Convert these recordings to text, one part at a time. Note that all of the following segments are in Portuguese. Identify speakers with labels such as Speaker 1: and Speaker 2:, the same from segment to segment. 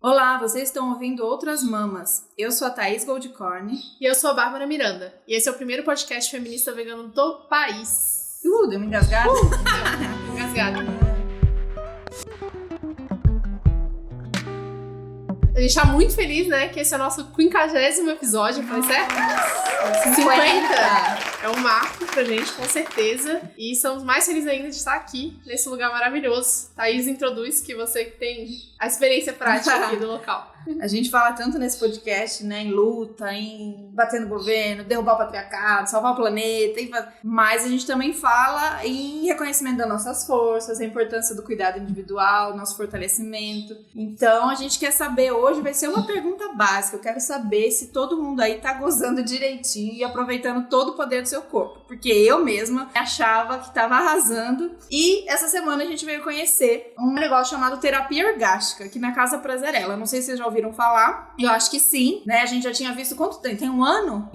Speaker 1: Olá, vocês estão ouvindo Outras Mamas. Eu sou a Thaís Goldcorn.
Speaker 2: E eu sou a Bárbara Miranda. E esse é o primeiro podcast feminista vegano do país.
Speaker 1: Deu uma engasgada?
Speaker 2: Deu uma engasgada. A gente tá muito feliz, né? Que esse é o nosso 50º episódio, foi certo? 50! É um marco pra gente, com certeza. E estamos mais felizes ainda de estar aqui, nesse lugar maravilhoso. Thaís introduz que você tem a experiência prática aqui do local.
Speaker 1: A gente fala tanto nesse podcast, né, em luta, em bater no governo, derrubar o patriarcado, salvar o planeta, mas a gente também fala em reconhecimento das nossas forças, a importância do cuidado individual, nosso fortalecimento. Então a gente quer saber, hoje vai ser uma pergunta básica, eu quero saber se todo mundo aí tá gozando direitinho e aproveitando todo o poder do seu corpo, porque eu mesma achava que tava arrasando, e essa semana a gente veio conhecer um negócio chamado terapia orgástica, aqui na Casa Prazerela. Não sei se vocês já ouviram falar. Eu acho que sim, né? A gente já tinha visto quanto tem? Tem um ano?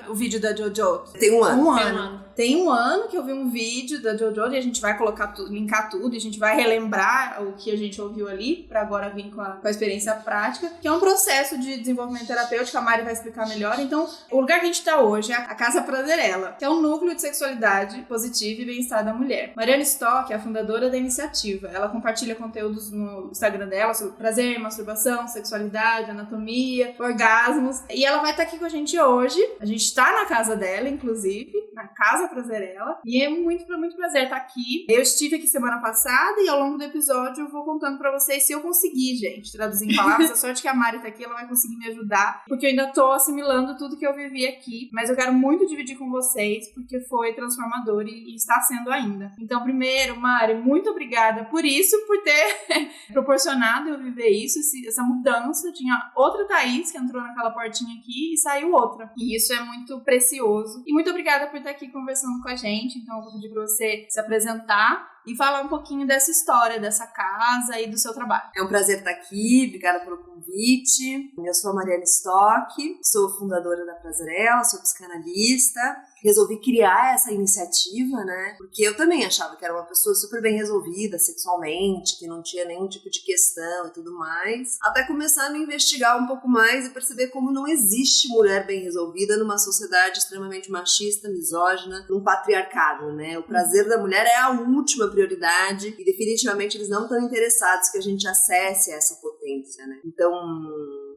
Speaker 1: O vídeo da Jojo.
Speaker 3: Tem um ano.
Speaker 1: Tem um ano que eu vi um vídeo da Jojo e a gente vai colocar linkar tudo, e a gente vai relembrar o que a gente ouviu ali, pra agora vir com a experiência prática, que é um processo de desenvolvimento terapêutico, a Mari vai explicar melhor. Então, o lugar que a gente tá hoje é a Casa Prazerela, que é um núcleo de sexualidade positiva e bem-estar da mulher. Mariana Stock é a fundadora da iniciativa. Ela compartilha conteúdos no Instagram dela sobre prazer, masturbação, sexualidade, anatomia, orgasmos. E ela vai estar aqui com a gente hoje. A gente tá na casa dela, inclusive, na Casa Prazerela. E é muito prazer estar aqui. Eu estive aqui semana passada e ao longo do episódio eu vou contando pra vocês se eu conseguir, gente, traduzir em palavras. A sorte que a Mari tá aqui, ela vai conseguir me ajudar, porque eu ainda tô assimilando tudo que eu vivi aqui. Mas eu quero muito dividir com vocês, porque foi transformador e está sendo ainda. Então, primeiro, Mari, muito obrigada por isso, por ter proporcionado eu viver isso, essa mudança. Tinha outra Thaís que entrou naquela portinha aqui e saiu outra. E isso é muito precioso. E muito obrigada por estar aqui conversando com a gente. Então, eu vou pedir pra você se apresentar e falar um pouquinho dessa história, dessa casa e do seu trabalho.
Speaker 3: É um prazer estar aqui, obrigada pelo convite. Eu sou a Mariana Stock, sou fundadora da Prazerela, sou psicanalista. Resolvi criar essa iniciativa, né? Porque eu também achava que era uma pessoa super bem resolvida sexualmente, que não tinha nenhum tipo de questão e tudo mais. Até começar a me investigar um pouco mais e perceber como não existe mulher bem resolvida numa sociedade extremamente machista, misógina, num patriarcado, né? O prazer da mulher é a última prioridade e definitivamente eles não estão interessados que a gente acesse essa potência, né? Então,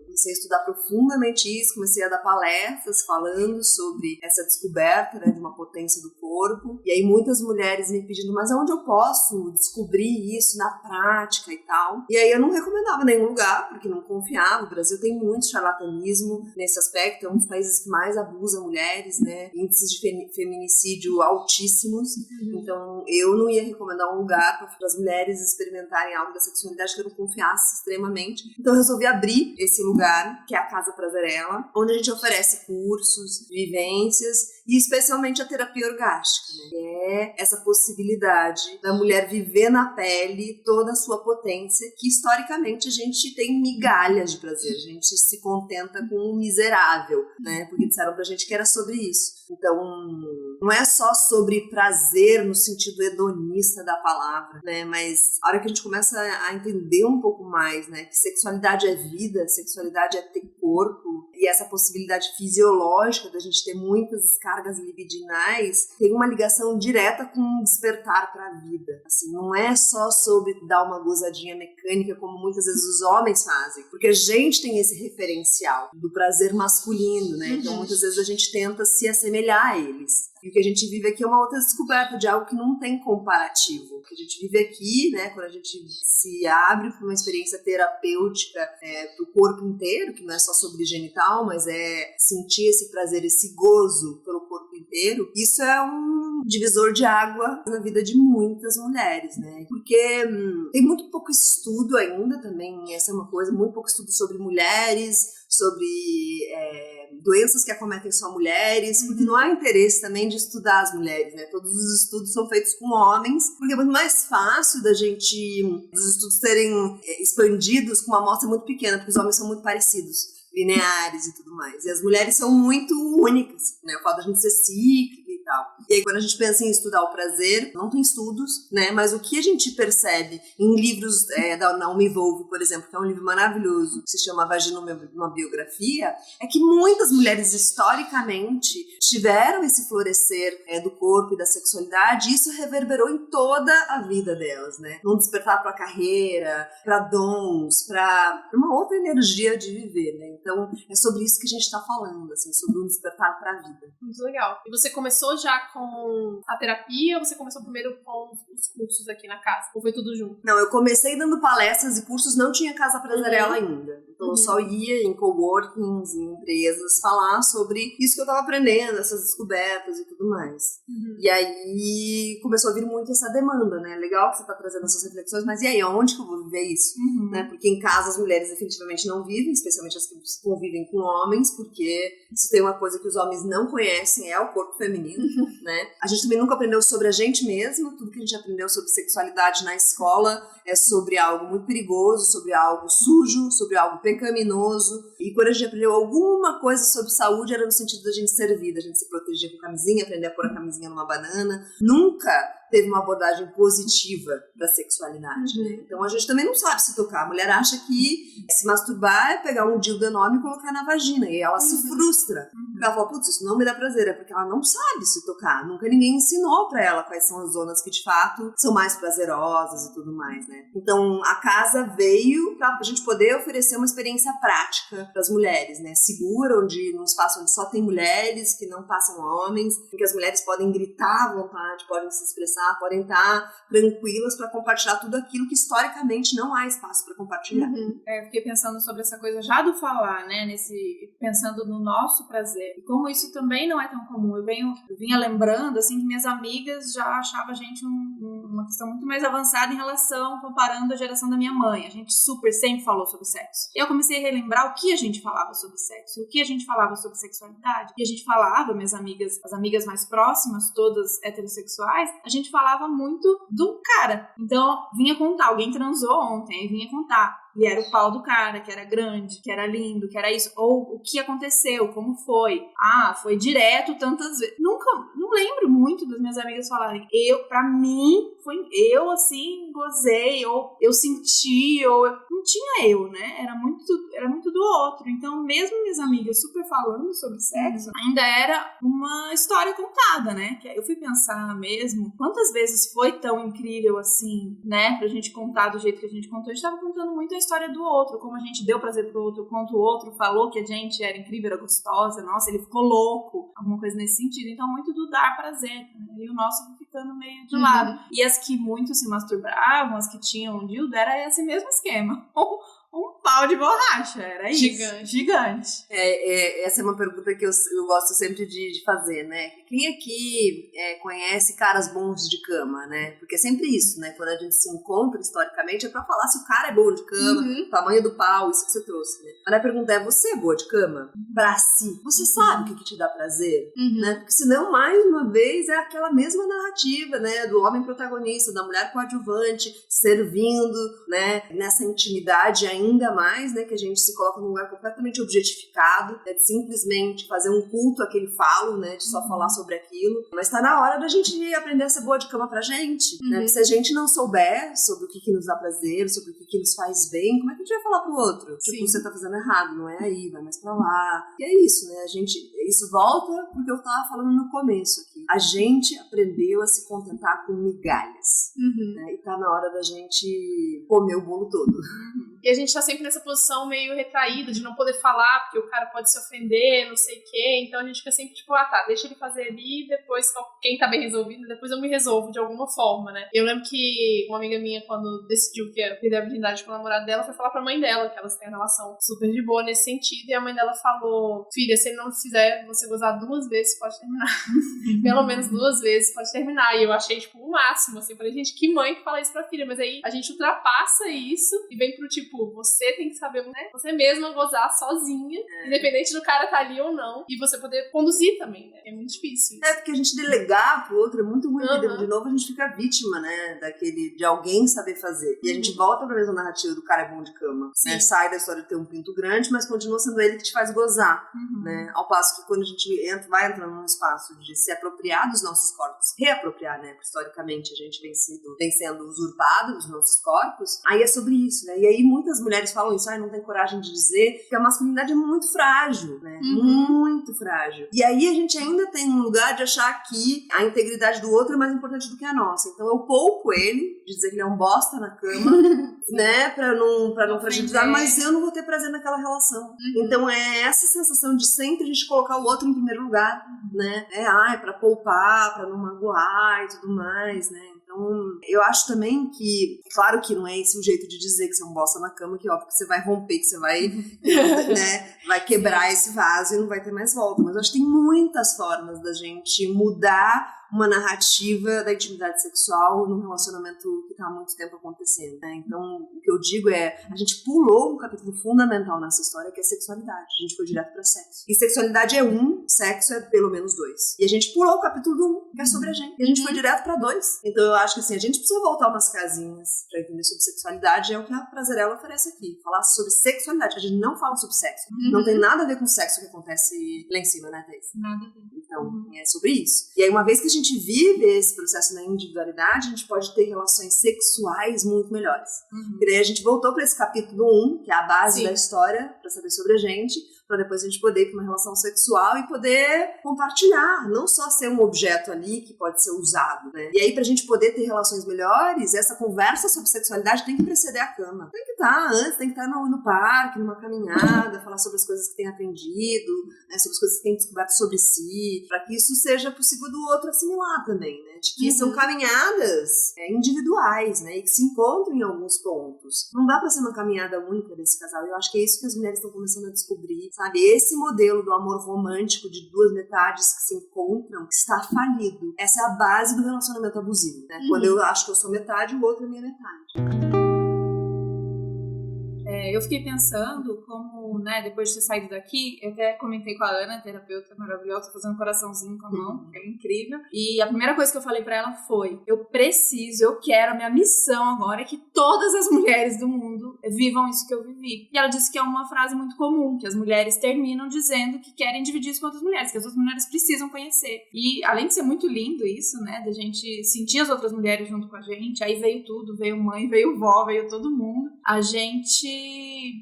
Speaker 3: comecei a estudar profundamente isso, comecei a dar palestras falando sobre essa descoberta, né, de uma potência do corpo, e aí muitas mulheres me pedindo, mas aonde eu posso descobrir isso na prática e tal? E aí eu não recomendava nenhum lugar, porque não confiava. O Brasil tem muito charlatanismo nesse aspecto, é um dos países que mais abusa mulheres, né, índices de feminicídio altíssimos, então eu não ia recomendar um lugar para as mulheres experimentarem algo da sexualidade que eu não confiasse extremamente, então eu resolvi abrir esse lugar, que é a Casa Prazerela, onde a gente oferece cursos, vivências e especialmente a terapia orgástica, né? Que é essa possibilidade da mulher viver na pele toda a sua potência, que historicamente a gente tem migalhas de prazer, a gente se contenta com o miserável, né? Porque disseram pra gente que era sobre isso. Então, não é só sobre prazer no sentido hedonista da palavra, né? Mas a hora que a gente começa a entender um pouco mais, né? Que sexualidade é vida, sexualidade é ter corpo, e essa possibilidade fisiológica da gente ter muitas descargas libidinais tem uma ligação direta com o despertar para a vida. Assim, não é só sobre dar uma gozadinha mecânica como muitas vezes os homens fazem, porque a gente tem esse referencial do prazer masculino, né? Então muitas vezes a gente tenta se assemelhar a eles. E o que a gente vive aqui é uma outra descoberta de algo que não tem comparativo. O que a gente vive aqui, né, quando a gente se abre para uma experiência terapêutica do corpo inteiro, que não é só sobre genital, mas é sentir esse prazer, esse gozo pelo corpo inteiro, isso é um divisor de água na vida de muitas mulheres, né? Porque tem muito pouco estudo ainda também, essa é uma coisa, muito pouco estudo sobre mulheres, sobre doenças que acometem só mulheres, porque não há interesse também de estudar as mulheres, né? Todos os estudos são feitos com homens, porque é muito mais fácil os estudos serem expandidos com uma amostra muito pequena, porque os homens são muito parecidos, lineares e tudo mais. E as mulheres são muito únicas, né? O fato da gente ser cíclica e tal. E aí, quando a gente pensa em estudar o prazer, não tem estudos, né? Mas o que a gente percebe em livros da Naomi Wolf, por exemplo, que é um livro maravilhoso, que se chama Vagina, uma biografia, é que muitas mulheres, historicamente, tiveram esse florescer do corpo e da sexualidade, e isso reverberou em toda a vida delas, né? Num despertar para a carreira, para dons, para uma outra energia de viver, né? Então, é sobre isso que a gente está falando, assim, sobre um despertar para a vida.
Speaker 2: Muito legal. E você começou já com a terapia ou você começou primeiro com os cursos aqui na casa? Ou foi tudo junto?
Speaker 3: Não, eu comecei dando palestras e cursos, não tinha Casa Prazerela ainda. Então eu só ia em coworkings, em empresas, falar sobre isso que eu tava aprendendo, essas descobertas e tudo mais. E aí começou a vir muito essa demanda, né? Legal que você tá trazendo essas reflexões, mas e aí, onde que eu vou viver isso? Né? Porque em casa as mulheres definitivamente não vivem, especialmente as que convivem com homens, porque se tem uma coisa que os homens não conhecem é o corpo feminino, né? A gente também nunca aprendeu sobre a gente mesma, tudo que a gente aprendeu sobre sexualidade na escola é sobre algo muito perigoso, sobre algo sujo, sobre algo pecaminoso. E quando a gente aprendeu alguma coisa sobre saúde, era no sentido da gente servir, da gente se proteger com camisinha, aprender a pôr a camisinha numa banana. Nunca teve uma abordagem positiva para a sexualidade. Né? Então a gente também não sabe se tocar. A mulher acha que se masturbar é pegar um dildo enorme e colocar na vagina. E ela se frustra. Porque ela fala, putz, isso não me dá prazer. É porque ela não sabe se tocar. Nunca ninguém ensinou para ela quais são as zonas que de fato são mais prazerosas e tudo mais, né? Então a casa veio para a gente poder oferecer uma experiência prática para as mulheres, né? Segura, num espaço onde só tem mulheres, que não passam homens, em que as mulheres podem gritar à vontade, podem se expressar, podem estar tranquilas para compartilhar tudo aquilo que historicamente não há espaço para compartilhar.
Speaker 1: Eu fiquei pensando sobre essa coisa já do falar, né? Pensando no nosso prazer. E como isso também não é tão comum. Eu vinha lembrando, assim, que minhas amigas já achavam a gente uma questão muito mais avançada em relação, comparando a geração da minha mãe. A gente sempre falou sobre sexo. E eu comecei a relembrar o que a gente falava sobre sexo, o que a gente falava sobre sexualidade. E a gente falava, as amigas mais próximas, todas heterossexuais, a gente falava muito do cara. Então, vinha contar, alguém transou ontem, aí vinha contar. E era o pau do cara, que era grande, que era lindo, que era isso. Ou o que aconteceu, como foi. Ah, foi direto tantas vezes. Não lembro muito das minhas amigas falarem. Pra mim, eu assim, gozei, ou eu senti, ou não tinha eu, né? Era muito do outro. Então, mesmo minhas amigas super falando sobre sexo, ainda era uma história contada, né? Que eu fui pensar mesmo, quantas vezes foi tão incrível assim, né? Pra gente contar do jeito que a gente contou. A gente tava contando muito a história do outro, como a gente deu prazer pro outro, quanto o outro falou que a gente era incrível, era gostosa, nossa, ele ficou louco, alguma coisa nesse sentido. Então, muito do dar prazer, né? E o nosso ficando meio de lado. E as que muito se masturbavam, as que tinham um dildo, era esse mesmo esquema. Um pau de borracha, era isso. Gigante.
Speaker 3: Essa é uma pergunta que eu gosto sempre de fazer, né? Quem aqui conhece caras bons de cama, né? Porque é sempre isso, né? Quando a gente se encontra historicamente é pra falar se o cara é bom de cama, o tamanho do pau, isso que você trouxe, né? Mas a pergunta é, você é boa de cama? Pra si. Você sabe o que te dá prazer? Né? Porque senão, mais uma vez, é aquela mesma narrativa, né? Do homem protagonista, da mulher coadjuvante, servindo, né? Nessa intimidade ainda mais, né, que a gente se coloca num lugar completamente objetificado, né, de simplesmente fazer um culto àquele falo, né, de só falar sobre aquilo. Mas tá na hora da gente aprender a ser boa de cama pra gente, né? Porque se a gente não souber sobre o que nos dá prazer, sobre o que nos faz bem, como é que a gente vai falar pro outro? Tipo, você tá fazendo errado, não é aí, vai mais pra lá. E é isso, né? Isso volta porque eu tava falando no começo aqui. A gente aprendeu a se contentar com migalhas. Né? E tá na hora da gente comer o bolo todo.
Speaker 2: E a gente tá sempre nessa posição meio retraída, de não poder falar, porque o cara pode se ofender, não sei o quê. Então a gente fica sempre tipo, deixa ele fazer ali, depois quem tá bem resolvido, depois eu me resolvo de alguma forma, né? Eu lembro que uma amiga minha, quando decidiu que ia perder a virgindade com o namorado dela, foi falar pra mãe dela, que elas têm uma relação super de boa nesse sentido, e a mãe dela falou, filha, se ele não fizer você gozar 2 vezes, pode terminar. Pelo menos 2 vezes pode terminar. E eu achei, tipo, o máximo, assim, falei, gente, que mãe que fala isso pra filha? Mas aí a gente ultrapassa isso e vem pro tipo, você tem que saber, né? Você mesma gozar sozinha, independente do cara tá ali ou não. E você poder conduzir também, né? É muito difícil isso.
Speaker 3: Porque a gente delegar pro outro é muito ruim, porque de novo a gente fica vítima, né? De alguém saber fazer. E a gente volta pra mesma narrativa do cara é bom de cama. Né? Sai da história de ter um pinto grande, mas continua sendo ele que te faz gozar. Né? Ao passo que quando a gente vai entrando num espaço de se apropriar dos nossos corpos, reapropriar, né? Porque historicamente a gente vem sendo usurpado dos nossos corpos, aí é sobre isso, né? E aí muitas mulheres falam isso, não tem coragem de dizer que a masculinidade é muito frágil, né? Muito frágil. E aí a gente ainda tem um lugar de achar que a integridade do outro é mais importante do que a nossa. Então eu poupo ele, de dizer que ele é um bosta na cama, né? Pra não fragilizar, mas eu não vou ter prazer naquela relação. Então é essa sensação de sempre a gente colocar o outro em primeiro lugar, né? Pra poupar, pra não magoar e tudo mais, né? Então, eu acho também que, claro que não é esse o jeito de dizer que você é um bosta na cama, que óbvio que você vai romper, que você vai, né, vai quebrar esse vaso e não vai ter mais volta. Mas eu acho que tem muitas formas da gente mudar uma narrativa da intimidade sexual num relacionamento que está há muito tempo acontecendo, né? Então, o que eu digo é, a gente pulou um capítulo fundamental nessa história, que é sexualidade. A gente foi direto para sexo. E sexualidade é 1, sexo é pelo menos 2. E a gente pulou o capítulo do 1, que é sobre a gente. E a gente foi direto para 2. Então, eu acho que assim, a gente precisa voltar umas casinhas para entender sobre sexualidade. É o que a Prazerella oferece aqui. Falar sobre sexualidade. A gente não fala sobre sexo. Não tem nada a ver com o sexo que acontece lá em cima, né, Thais?
Speaker 1: Nada a ver.
Speaker 3: Então, é sobre isso. E aí, uma vez que a gente vive esse processo na individualidade, a gente pode ter relações sexuais muito melhores. E daí a gente voltou para esse capítulo 1, que é a base da história, para saber sobre a gente, para depois a gente poder ir para uma relação sexual e poder compartilhar, não só ser um objeto ali que pode ser usado, né? E aí, pra gente poder ter relações melhores, essa conversa sobre sexualidade tem que preceder a cama. Tem que estar antes, tem que estar no parque, numa caminhada, falar sobre as coisas que tem aprendido, né, sobre as coisas que tem descoberto sobre si, para que isso seja possível do outro assimilar também, né? De que são caminhadas individuais, né? E que se encontram em alguns pontos. Não dá pra ser uma caminhada única desse casal. Eu acho que é isso que as mulheres estão começando a descobrir, sabe? Esse modelo do amor romântico de duas metades que se encontram está falido. Essa é a base do relacionamento abusivo, né? Quando eu acho que eu sou metade, o outro é minha metade.
Speaker 1: Eu fiquei pensando como, né, depois de ter saído daqui, eu até comentei com a Ana, terapeuta maravilhosa, fazendo um coraçãozinho com a mão, que é incrível. E a primeira coisa que eu falei pra ela foi, eu quero, a minha missão agora é que todas as mulheres do mundo vivam isso que eu vivi. E ela disse que é uma frase muito comum, que as mulheres terminam dizendo que querem dividir isso com outras mulheres, que as outras mulheres precisam conhecer. E além de ser muito lindo isso, né, da gente sentir as outras mulheres junto com a gente, aí veio tudo, veio mãe, veio vó, veio todo mundo. A gente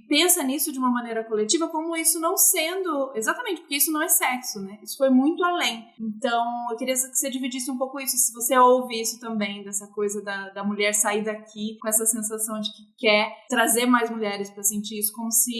Speaker 1: pensa nisso de uma maneira coletiva como isso não sendo... Exatamente, porque isso não é sexo, né? Isso foi muito além. Então, eu queria que você dividisse um pouco isso, se você ouve isso também, dessa coisa da mulher sair daqui com essa sensação de que quer trazer mais mulheres pra sentir isso, como se,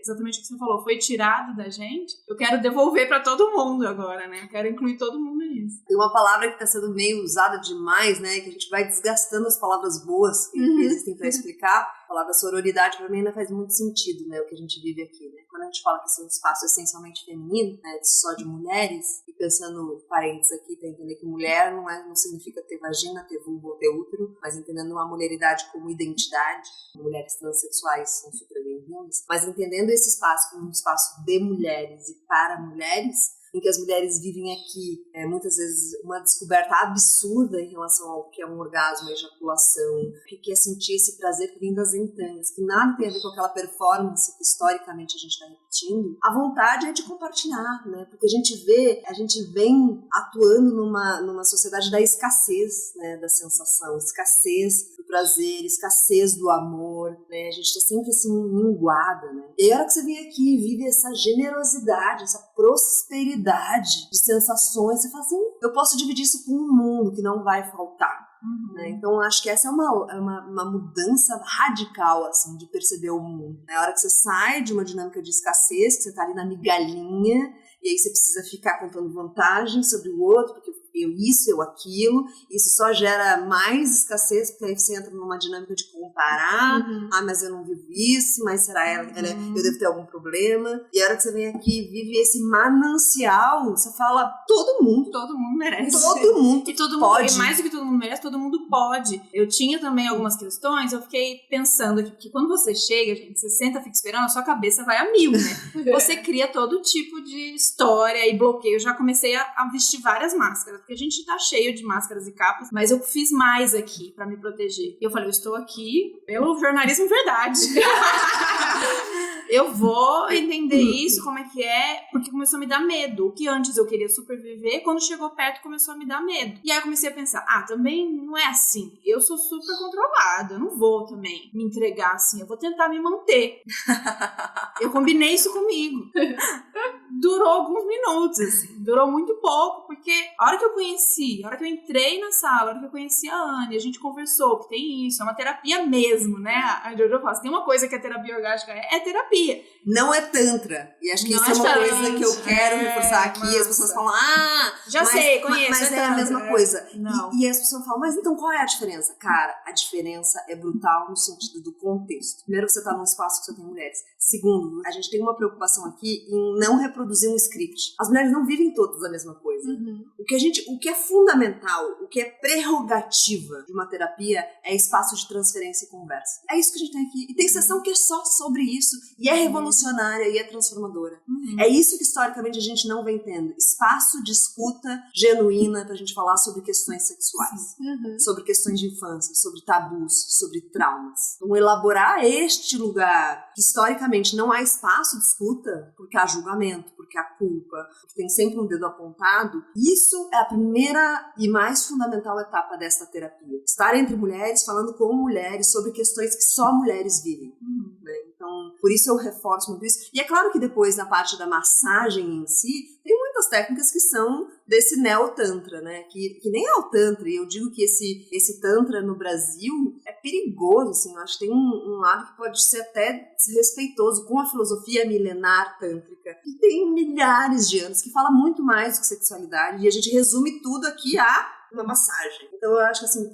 Speaker 1: exatamente o que você falou, foi tirado da gente. Eu quero devolver pra todo mundo agora, né? Eu quero incluir todo mundo nisso.
Speaker 3: Tem uma palavra que tá sendo meio usada demais, né? Que a gente vai desgastando as palavras boas que existem pra explicar. A palavra sororidade, pra mim, ainda faz muito sentido, né? O que a gente vive aqui, né? Quando a gente fala que esse é um espaço essencialmente feminino, né? Só de mulheres, e pensando parênteses aqui pra entender que mulher não significa ter vagina, ter vulva ou ter útero, mas entendendo a mulheridade como identidade, mulheres transexuais são super bem-vindas, mas entendendo esse espaço como um espaço de mulheres e para mulheres, em que as mulheres vivem aqui, muitas vezes, uma descoberta absurda em relação ao que é um orgasmo, a ejaculação, o que é sentir esse prazer que vem das entranhas, que nada tem a ver com aquela performance que historicamente a gente está repetindo. A vontade é de compartilhar, né? Porque a gente vem atuando numa sociedade da escassez, né? Da sensação, escassez do prazer, escassez do amor, né? A gente está sempre assim, minguada, né? E a hora que você vem aqui e vive essa generosidade, essa prosperidade de sensações, você fala assim, eu posso dividir isso com um mundo que não vai faltar. Né? Então acho que essa é uma mudança radical assim, de perceber o mundo. Na hora que você sai de uma dinâmica de escassez, que você tá ali na migalhinha, e aí você precisa ficar contando vantagem sobre o outro, porque eu isso, eu aquilo, isso só gera mais escassez, porque aí você entra numa dinâmica de comparar, mas eu não vivo isso, mas será eu devo ter algum problema, e a hora que você vem aqui e vive esse manancial, você fala, todo mundo
Speaker 1: merece.
Speaker 3: Todo mundo
Speaker 1: e todo
Speaker 3: pode.
Speaker 1: Mundo, e mais do que todo mundo merece, todo mundo pode. Eu tinha também algumas questões, eu fiquei pensando aqui, porque quando você chega, gente, você senta, fica esperando, a sua cabeça vai a mil, né? Você cria todo tipo de história e bloqueio. Eu já comecei a vestir várias máscaras, porque a gente tá cheio de máscaras e capas, mas eu fiz mais aqui pra me proteger. E eu falei, eu estou aqui pelo jornalismo verdade. Eu vou entender isso, como é que é, porque começou a me dar medo. O que antes eu queria superviver, quando chegou perto começou a me dar medo. E aí eu comecei a pensar, também não é assim. Eu sou super controlada, eu não vou também me entregar assim, eu vou tentar me manter. Eu combinei isso comigo. Durou alguns minutos, assim, durou muito pouco, porque a hora que eu conheci, a hora que eu entrei na sala, a hora que eu conheci a Anne, a gente conversou que tem isso, é uma terapia mesmo, né? A Jojo fala, tem uma coisa que a terapia orgástica é terapia.
Speaker 3: Não é tantra. E acho que
Speaker 1: não
Speaker 3: isso é uma
Speaker 1: tantra,
Speaker 3: coisa que eu quero reforçar aqui.
Speaker 1: Massa.
Speaker 3: As pessoas falam,
Speaker 1: sei, conheço.
Speaker 3: Mas é a mesma coisa.
Speaker 1: Não.
Speaker 3: E as pessoas falam, mas então qual é a diferença? Cara, a diferença é brutal no sentido do contexto. Primeiro, você tá num espaço que só tem mulheres. Segundo, a gente tem uma preocupação aqui em não reproduzir um script. As mulheres não vivem todas a mesma coisa. O que é fundamental, o que é prerrogativa de uma terapia é espaço de transferência e conversa. É isso que a gente tem aqui. E tem sessão que é só sobre isso. E é revolucionária e é transformadora. É isso que historicamente a gente não vem tendo. Espaço de escuta genuína pra gente falar sobre questões sexuais. Sobre questões de infância, sobre tabus, sobre traumas. Então elaborar este lugar que historicamente não há espaço de escuta, porque há julgamento, porque há culpa, porque tem sempre um dedo apontado, isso é a primeira e mais fundamental etapa desta terapia. Estar entre mulheres, falando com mulheres sobre questões que só mulheres vivem. Né? Então, por isso eu reforço muito isso. E é claro que depois, na parte da massagem em si, tem muitas técnicas que são desse neo-tantra, né? Que nem é o tantra. E eu digo que esse tantra no Brasil é perigoso, assim. Eu acho que tem um lado que pode ser até desrespeitoso com a filosofia milenar tântrica. E tem milhares de anos que fala muito mais do que sexualidade. E a gente resume tudo aqui a uma massagem. Então eu acho que, assim,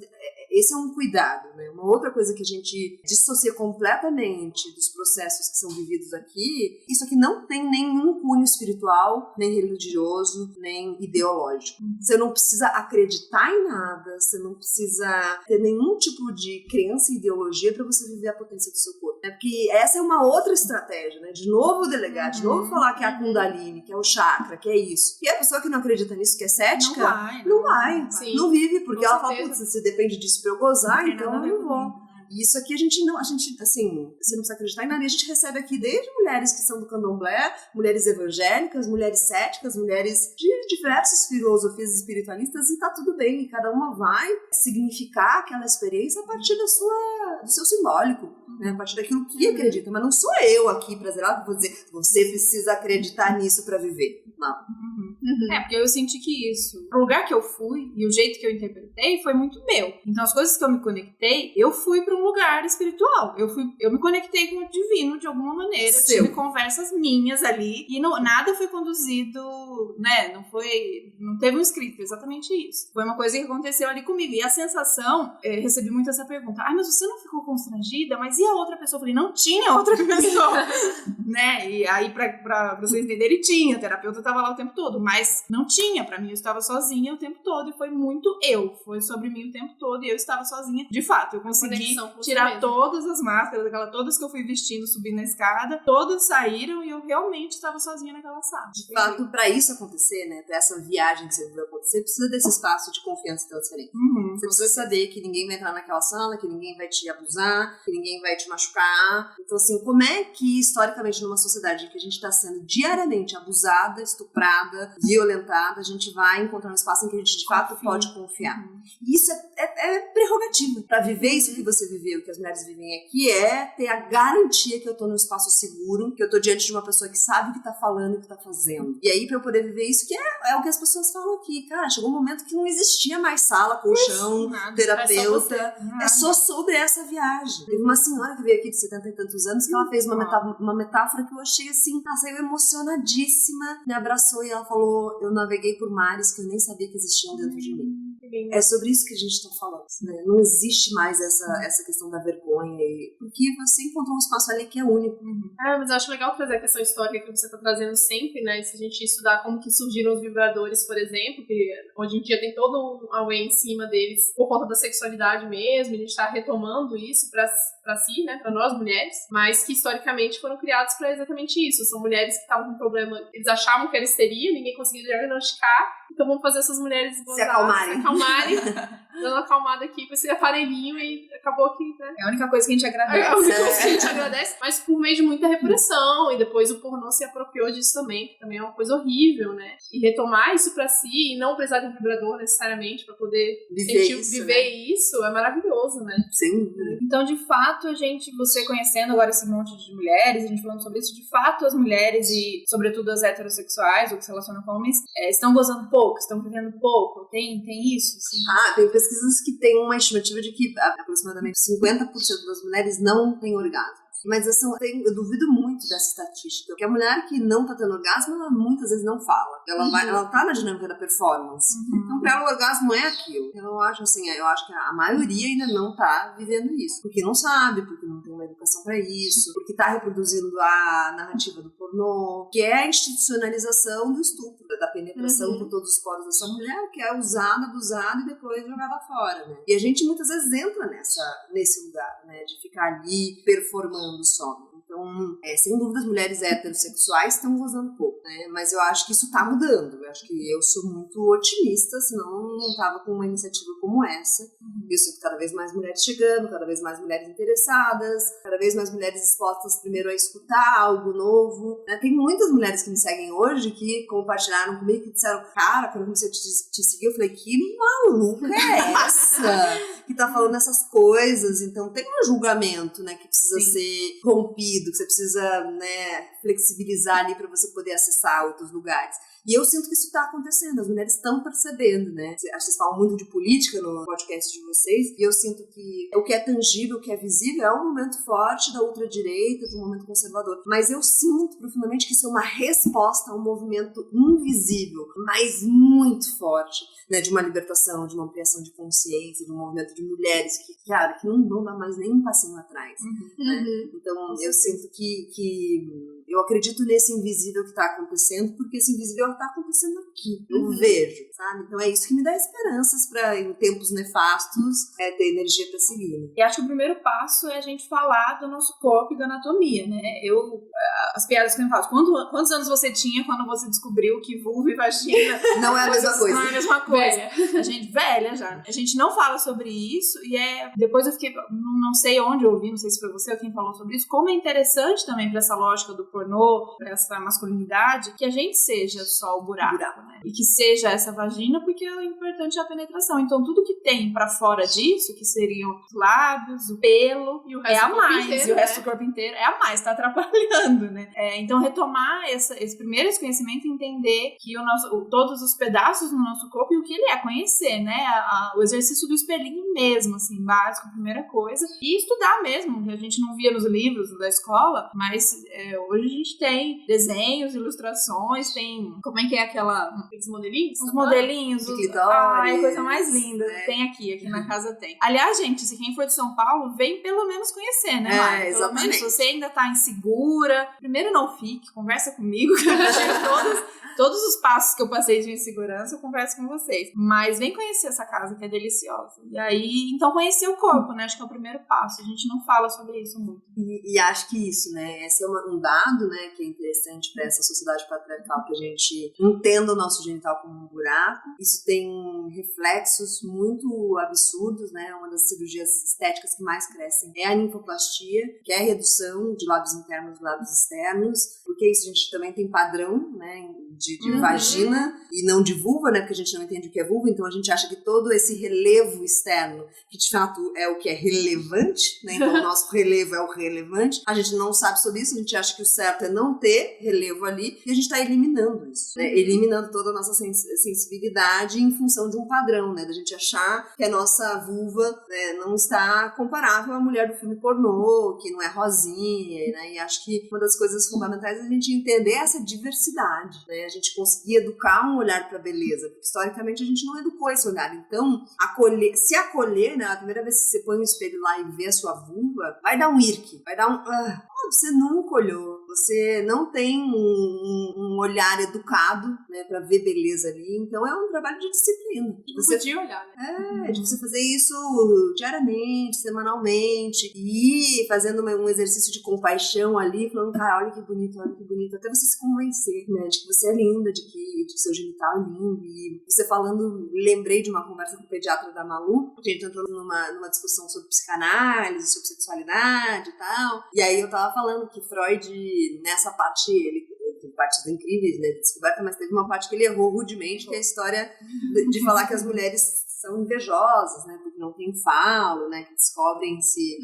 Speaker 3: esse é um cuidado, né? Uma outra coisa que a gente dissocia completamente dos processos que são vividos aqui, isso aqui não tem nenhum cunho espiritual, nem religioso, nem ideológico. Você não precisa acreditar em nada, você não precisa ter nenhum tipo de crença e ideologia para você viver a potência do seu corpo. Porque essa é uma outra estratégia, né? De novo delegar, de novo falar que é a Kundalini, que é o chakra, que é isso. E a pessoa que não acredita nisso, que é cética, não vai. Não vive, porque ela fala, putz, você depende disso pra eu gozar, então eu não vou. E isso aqui a gente, assim, você não precisa acreditar em nada. E a gente recebe aqui desde mulheres que são do candomblé, mulheres evangélicas, mulheres céticas, mulheres de diversas filosofias espiritualistas, e tá tudo bem. E cada uma vai significar aquela experiência a partir do seu simbólico, né? A partir daquilo que acredita. Mas não sou eu aqui prazerosa que vou dizer, você precisa acreditar nisso pra viver. Não.
Speaker 1: Porque eu senti que isso, o lugar que eu fui e o jeito que eu interpretei foi muito meu. Então as coisas que eu me conectei, eu fui pra um lugar espiritual. Eu me conectei com o divino de alguma maneira. Eu tive conversas minhas ali e nada foi conduzido, né? Não teve um script, exatamente isso. Foi uma coisa que aconteceu ali comigo. E a sensação, recebi muito essa pergunta, mas você não ficou constrangida? Mas e a outra pessoa? Eu falei, não tinha outra pessoa. né? E aí pra vocês entenderem, tinha, a terapeuta tava lá o tempo todo, mas não tinha, pra mim eu estava sozinha o tempo todo e foi muito foi sobre mim o tempo todo e eu estava sozinha, de fato, eu consegui tirar todas as máscaras, todas que eu fui vestindo, subindo na escada, todas saíram e eu realmente estava sozinha naquela sala.
Speaker 3: De fato, pra isso acontecer, né, pra essa viagem que você viu acontecer, precisa desse espaço de confiança e transferência. Você precisa saber que ninguém vai entrar naquela sala, que ninguém vai te abusar, que ninguém vai te machucar. Então, assim, como é que, historicamente, numa sociedade em que a gente está sendo diariamente abusada, estuprada, violentada, a gente vai encontrar um espaço em que a gente, de fato, pode confiar. E isso é prerrogativa. Pra viver isso que você viveu, que as mulheres vivem aqui, é ter a garantia que eu tô num espaço seguro, que eu tô diante de uma pessoa que sabe o que tá falando e o que tá fazendo. E aí, pra eu poder viver isso, que é o que as pessoas falam aqui. Cara, chegou um momento que não existia mais sala, colchão, terapeuta. É só sobre essa viagem. Teve uma senhora que veio aqui de 70 e tantos anos que ela fez uma metáfora palavra que eu achei assim, ela saiu emocionadíssima, me abraçou e ela falou, eu naveguei por mares que eu nem sabia que existiam dentro de mim. É sobre isso que a gente está falando, né? Não existe mais essa questão da vergonha, porque você encontrou um espaço ali que é único.
Speaker 2: Mas eu acho legal trazer a questão histórica que você está trazendo sempre, né? Se a gente estudar como que surgiram os vibradores, por exemplo, que hoje em dia tem todo um auê em cima deles por conta da sexualidade mesmo, a gente está retomando isso para si, né? Para nós mulheres, mas que historicamente foram criados para exatamente isso. São mulheres que estavam com problema, eles achavam que era histeria, ninguém conseguia diagnosticar, então vamos fazer essas mulheres
Speaker 3: se acalmarem,
Speaker 2: dando uma acalmada aqui com esse aparelhinho e acabou que, né?
Speaker 1: É a única coisa que a gente agradece.
Speaker 2: É a única coisa que a gente agradece, mas por meio de muita repressão, e depois o pornô se apropriou disso também, que também é uma coisa horrível, né? E retomar isso pra si, e não precisar de um vibrador necessariamente pra poder viver isso, é maravilhoso, né?
Speaker 3: Sim.
Speaker 1: Então, de fato, você conhecendo agora esse monte de mulheres, a gente falando sobre isso, de fato as mulheres, e sobretudo as heterossexuais, ou que se relacionam com homens, estão gozando pouco, estão vivendo pouco, tem isso, sim?
Speaker 3: Tem pesquisas que têm uma estimativa de que aproximadamente 50% das mulheres não têm orgasmo. Mas eu duvido muito dessa estatística, porque a mulher que não tá tendo orgasmo, ela muitas vezes não fala. Ela tá na dinâmica da performance. Então, pra ela, o orgasmo é aquilo. Então, eu acho que a maioria ainda não tá vivendo isso. Porque não sabe, porque não tem uma educação pra isso, porque tá reproduzindo a narrativa do pornô, que é a institucionalização do estupro, da penetração por todos os poros dessa mulher, que é usada, abusada e depois jogada fora, né? E a gente muitas vezes entra nesse lugar, né? De ficar ali performando só. Então, sem dúvida, as mulheres heterossexuais estão gozando pouco, né? Mas eu acho que isso tá mudando. Eu acho que eu sou muito otimista, senão não tava com uma iniciativa como essa. Eu sinto cada vez mais mulheres chegando, cada vez mais mulheres interessadas, cada vez mais mulheres dispostas primeiro a escutar algo novo, né? Tem muitas mulheres que me seguem hoje que compartilharam comigo, que disseram, cara, quando eu comecei a te seguir, eu falei, que maluca é essa? Que tá falando essas coisas. Então tem um julgamento, né, que precisa ser rompido, que você precisa, né, flexibilizar ali para você poder acessar outros lugares. E eu sinto que isso está acontecendo, as mulheres estão percebendo, né? Acho que vocês falam muito de política no podcast de vocês, e eu sinto que o que é tangível, o que é visível, é um momento forte da ultradireita, de um momento conservador. Mas eu sinto profundamente que isso é uma resposta a um movimento invisível, mas muito forte, né? De uma libertação, de uma ampliação de consciência, de um movimento de mulheres que, cara, que não vão dar mais nem um passinho atrás, né? Então, eu sinto que eu acredito nesse invisível que está acontecendo, porque esse invisível está acontecendo aqui. Eu vejo, sabe? Então é isso que me dá esperanças para, em tempos nefastos, ter energia para seguir. Né?
Speaker 1: E acho que o primeiro passo é a gente falar do nosso corpo e da anatomia, né? As piadas que eu falo, quantos anos você tinha quando você descobriu que vulva e vagina
Speaker 3: não é a mesma coisa?
Speaker 1: Não é a mesma coisa. A gente, velha já. A gente não fala sobre isso e depois eu fiquei, não sei onde eu ouvi, não sei se foi você ou quem falou sobre isso, como é interessante também para essa lógica do pornô, para essa masculinidade, que a gente seja só o buraco, né? E que seja essa vagina, porque o importante é a penetração. Então tudo que tem pra fora disso, que seriam os lábios, o pelo,
Speaker 2: e o resto
Speaker 1: é a mais,
Speaker 2: inteiro,
Speaker 1: e o resto do corpo inteiro é a mais, tá atrapalhando, né? Então retomar esse primeiro conhecimento e entender que todos os pedaços do nosso corpo e o que ele é, conhecer, né? O exercício do espelhinho mesmo, assim, básico, primeira coisa. E estudar mesmo, que a gente não via nos livros da escola, mas hoje a gente tem desenhos, ilustrações, tem... Como é que é
Speaker 2: aqueles modelinhos?
Speaker 1: Os modelinhos.
Speaker 3: Ai,
Speaker 1: coisa mais linda. Tem aqui na casa tem. Aliás, gente, se quem for de São Paulo, vem pelo menos conhecer, né, Mari?
Speaker 3: Exatamente.
Speaker 1: Pelo menos, se você ainda tá insegura, primeiro não fique, conversa comigo, que eu todos os passos que eu passei de insegurança, eu converso com vocês. Mas vem conhecer essa casa que é deliciosa. E aí, então conhecer o corpo, né? Acho que é o primeiro passo. A gente não fala sobre isso muito.
Speaker 3: E acho que isso, né? Esse é um dado, né, que é interessante para essa sociedade patriarcal, que a gente entenda o nosso genital como um buraco. Isso tem reflexos muito absurdos, né? Uma das cirurgias estéticas que mais crescem é a ninfoplastia, que é a redução de lábios internos e lábios externos, porque isso a gente também tem padrão, né, de vagina e não de vulva, né, porque a gente não entende o que é vulva, então a gente acha que todo esse relevo externo, que de fato é o que é relevante, né, então o nosso relevo é o relevante, a gente não sabe sobre isso, a gente acha que o cérebro certo é não ter relevo ali, e a gente tá eliminando isso, né? Eliminando toda a nossa sensibilidade em função de um padrão, né? Da gente achar que a nossa vulva, né, não está comparável à mulher do filme pornô, que não é rosinha, né? E acho que uma das coisas fundamentais é a gente entender essa diversidade, né? A gente conseguir educar um olhar para beleza, porque historicamente a gente não educou esse olhar. Então, se acolher, né? A primeira vez que você põe um espelho lá e vê a sua vulva, vai dar um irque, vai dar um... você nunca olhou, você não tem um olhar educado, né, pra ver beleza ali, então é um trabalho de disciplina.
Speaker 2: De você podia olhar, né?
Speaker 3: De você fazer isso diariamente, semanalmente, e fazendo um exercício de compaixão ali, falando, cara, olha que bonito, até você se convencer, né, de que você é linda, de que seu genital é lindo. E você falando, lembrei de uma conversa com o pediatra da Malu, a gente entrou numa discussão sobre psicanálise, sobre sexualidade e tal, e aí eu tava falando que Freud, nessa parte, ele teve partes incríveis, né, de descoberta, mas teve uma parte que ele errou rudemente, que é a história de falar que as mulheres são invejosas, né, porque não tem falo, né, que descobrem-se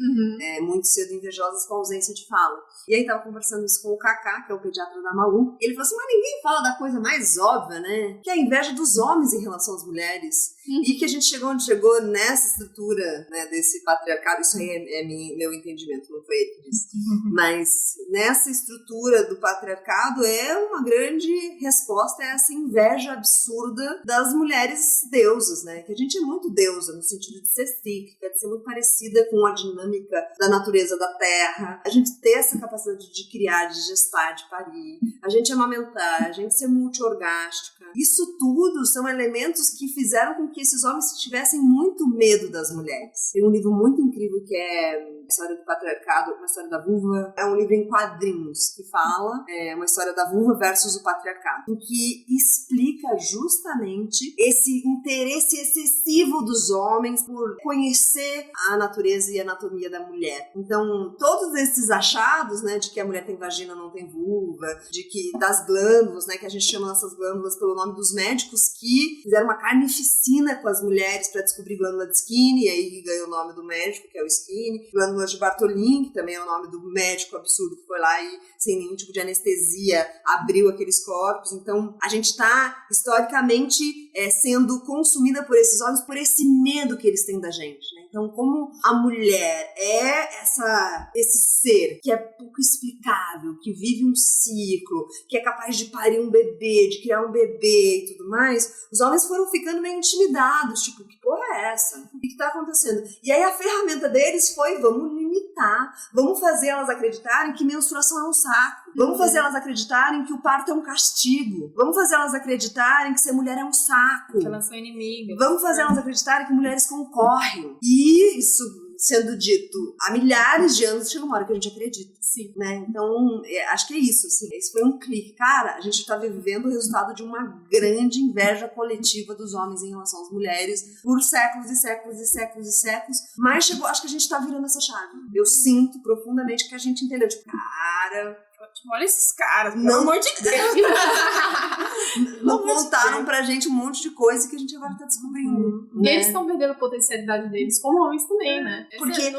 Speaker 3: muito cedo invejosas com a ausência de falo. E aí tava conversando isso com o Kaká, que é o pediatra da Malu, e ele falou assim, mas ninguém fala da coisa mais óbvia, né, que é a inveja dos homens em relação às mulheres, e que a gente chegou onde chegou nessa estrutura, né, desse patriarcado, isso aí é meu entendimento, não foi ele que disse, mas nessa estrutura do patriarcado é uma grande resposta a essa inveja absurda das mulheres deusas, né, que a gente é muito deusa no sentido de ser cíclica, de ser muito parecida com a dinâmica da natureza da terra, a gente ter essa capacidade de criar, de gestar, de parir, a gente amamentar, a gente ser multiorgástica. Isso tudo são elementos que fizeram com que esses homens tivessem muito medo das mulheres. Tem um livro muito incrível que é A História do Patriarcado, uma história da vulva. É um livro em quadrinhos que fala uma história da vulva versus o patriarcado, em que explica justamente esse interesse excessivo dos homens por conhecer a natureza e a anatomia da mulher. Então, todos esses achados, né, de que a mulher tem vagina, não tem vulva, de que das glândulas, né, que a gente chama essas glândulas pelo nome dos médicos que fizeram uma carnificina com as mulheres para descobrir glândula de Skinner, e aí ganhou o nome do médico, que é o Skinner, glândula de Bartholin, que também é o nome do médico absurdo que foi lá e sem nenhum tipo de anestesia abriu aqueles corpos. Então, a gente está historicamente sendo consumida por esses homens, por esse medo que eles têm da gente, né? Então, como a mulher é esse ser que é pouco explicável, que vive um ciclo, que é capaz de parir um bebê, de criar um bebê e tudo mais, os homens foram ficando meio intimidados, tipo, que porra é essa? O que tá acontecendo? E aí a ferramenta deles foi, vamos limitar, vamos fazer elas acreditarem que menstruação é um saco, vamos fazer elas acreditarem que o parto é um castigo, vamos fazer elas acreditarem que ser mulher é um saco,
Speaker 1: que elas são inimigas,
Speaker 3: vamos fazer elas acreditarem que mulheres concorrem. E isso sendo dito há milhares de anos, chega uma hora que a gente acredita.
Speaker 2: Sim.
Speaker 3: Né? Então, acho que é isso. Assim, esse foi um clique. Cara, a gente está vivendo o resultado de uma grande inveja coletiva dos homens em relação às mulheres por séculos e séculos e séculos e séculos. Mas chegou, acho que a gente está virando essa chave. Eu sinto profundamente que a gente entendeu. Tipo, cara...
Speaker 1: Olha esses caras, pelo amor de Deus.
Speaker 3: Não contaram pra gente um monte de coisa que a gente agora tá descobrindo.
Speaker 2: E eles estão perdendo a potencialidade deles, como homens também, né?
Speaker 3: Porque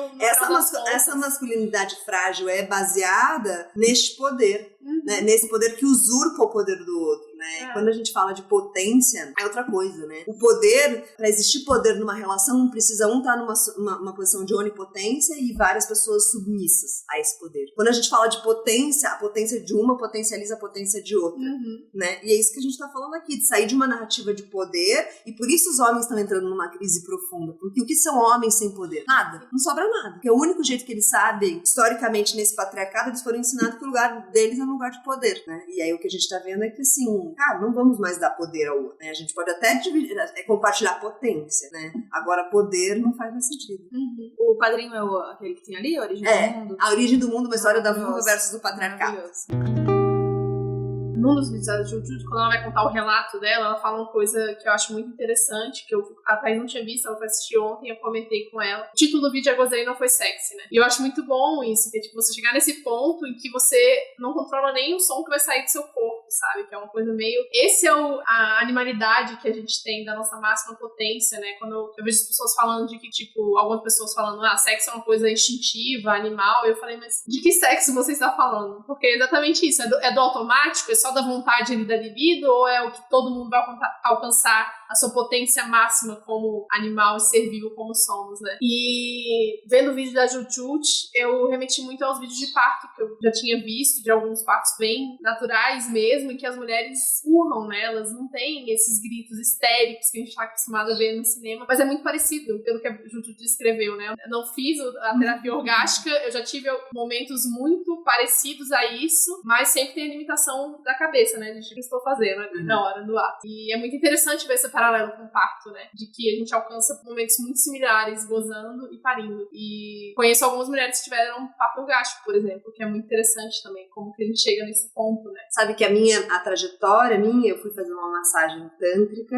Speaker 3: essa masculinidade frágil é baseada neste poder, né? Nesse poder que usurpa o poder do outro. Né? Quando a gente fala de potência, é outra coisa, né? O poder, para existir poder numa relação, precisa estar numa posição de onipotência e várias pessoas submissas a esse poder. Quando a gente fala de potência, a potência de uma potencializa a potência de outra, né? E é isso que a gente tá falando aqui, de sair de uma narrativa de poder, e por isso os homens estão entrando numa crise profunda, porque o que são homens sem poder? Nada, não sobra nada, porque é o único jeito que eles sabem, historicamente nesse patriarcado, eles foram ensinados que o lugar deles é um lugar de poder, né? E aí o que a gente tá vendo é que, assim, cara, não vamos mais dar poder ao outro, né? A gente pode até dividir, compartilhar potência, né? Agora, poder não faz mais sentido.
Speaker 1: O Padrinho é aquele que tem ali, a Origem do Mundo?
Speaker 3: A Origem do Mundo, uma história da vulva versus do patriarcado.
Speaker 2: Num dos vídeos da Juju, quando ela vai contar o relato dela, ela fala uma coisa que eu acho muito interessante, que a Thaís não tinha visto, ela foi assistir ontem, eu comentei com ela. O título do vídeo é Gozei Não Foi Sexy, né? E eu acho muito bom isso, que é tipo, você chegar nesse ponto em que você não controla nem o som que vai sair do seu corpo. sabe? Que é uma coisa meio... Esse é a animalidade que a gente tem da nossa máxima potência, né? Quando eu vejo as pessoas falando de que, tipo, algumas pessoas falando, sexo é uma coisa instintiva, animal, eu falei, mas de que sexo você está falando? Porque é exatamente isso, é do automático, é só da vontade ali da libido, ou é o que todo mundo vai alcançar a sua potência máxima como animal e ser vivo como somos, né? E vendo o vídeo da Jujut, eu remeti muito aos vídeos de parto que eu já tinha visto, de alguns partos bem naturais mesmo, e que as mulheres urram, né? Elas não têm esses gritos histéricos que a gente tá acostumado a ver no cinema, mas é muito parecido, pelo que a Jujut descreveu, né? Eu não fiz a terapia orgástica, eu já tive momentos muito parecidos a isso, mas sempre tem a limitação da cabeça, né? De o que estou fazendo na hora do ato. E é muito interessante ver esse paralelo com o parto, né? De que a gente alcança momentos muito similares, gozando e parindo. E conheço algumas mulheres que tiveram parto orgástico, por exemplo, que é muito interessante também, como que a gente chega nesse ponto, né?
Speaker 3: Sabe que a trajetória minha, eu fui fazer uma massagem tântrica,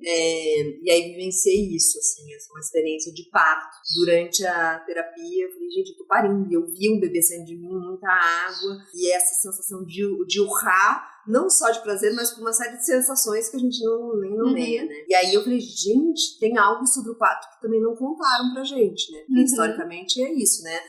Speaker 3: e aí vivenciei isso, assim, uma experiência de parto. Durante a terapia, eu falei, gente, eu tô parindo. Eu vi um bebê saindo de mim, muita água, e essa sensação de urrar, não só de prazer, mas por uma série de sensações que a gente nem nomeia, né? E aí eu falei, gente, tem algo sobre o parto que também não contaram pra gente, né? Porque historicamente é isso, né?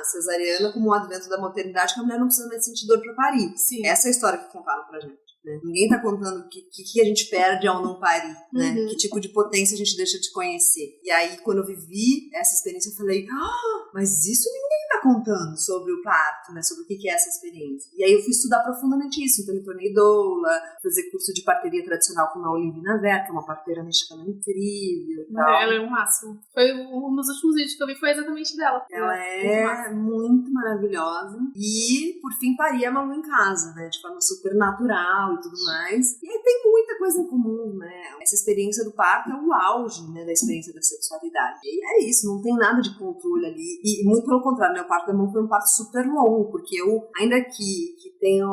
Speaker 3: Cesariana como um advento da maternidade, que a mulher não precisa mais sentir dor pra parir.
Speaker 2: Sim.
Speaker 3: Essa é a história que contaram pra gente. Né? Ninguém tá contando o que a gente perde ao não parir, né? Que tipo de potência a gente deixa de conhecer. E aí, quando eu vivi essa experiência, eu falei, mas isso ninguém tá contando sobre o parto, né? Sobre o que é essa experiência. E aí eu fui estudar profundamente isso. Então eu me tornei doula, fazer curso de parteria tradicional com a Olivina Ver, que é uma parteira mexicana incrível e tal.
Speaker 2: Ela é o máximo. Foi um dos últimos vídeos que eu vi, foi exatamente dela.
Speaker 3: Ela é muito maravilhosa. E, por fim, parir a Malu em casa, né? De forma super natural e tudo mais. E aí tem muita coisa em comum, né? Essa experiência do parto é o auge, né, da experiência da sexualidade. E é isso, não tem nada de controle ali. E muito pelo contrário, né? O parto da Malu foi um parto super longo, porque eu, ainda que tenha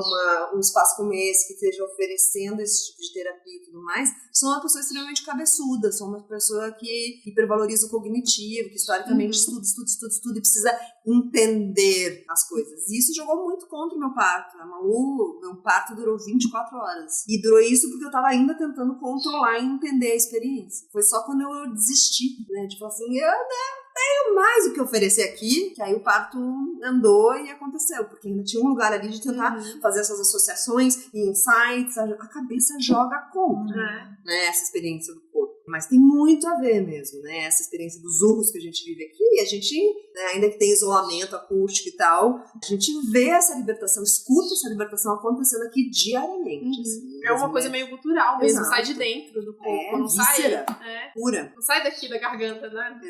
Speaker 3: um espaço como esse, que esteja oferecendo esse tipo de terapia e tudo mais, sou uma pessoa extremamente cabeçuda, sou uma pessoa que hipervaloriza o cognitivo, que historicamente estuda e precisa entender as coisas. E isso jogou muito contra o meu parto. A Malu, meu parto durou 24 horas. E durou isso porque eu tava ainda tentando controlar e entender a experiência. Foi só quando eu desisti, né? Tipo assim, eu não tenho mais o que oferecer aqui, que aí o parto andou e aconteceu, porque ainda tinha um lugar ali de tentar fazer essas associações e insights. A cabeça joga contra, né? Essa experiência do corpo. Mas tem muito a ver mesmo, né? Essa experiência dos urros que a gente vive aqui, a gente, né, ainda que tem isolamento acústico e tal, a gente vê essa libertação, escuta essa libertação acontecendo aqui diariamente. Assim,
Speaker 2: é uma coisa meio cultural mesmo, sai de dentro do corpo, não
Speaker 3: víscera,
Speaker 2: sai
Speaker 3: pura.
Speaker 2: Não sai daqui da garganta, né?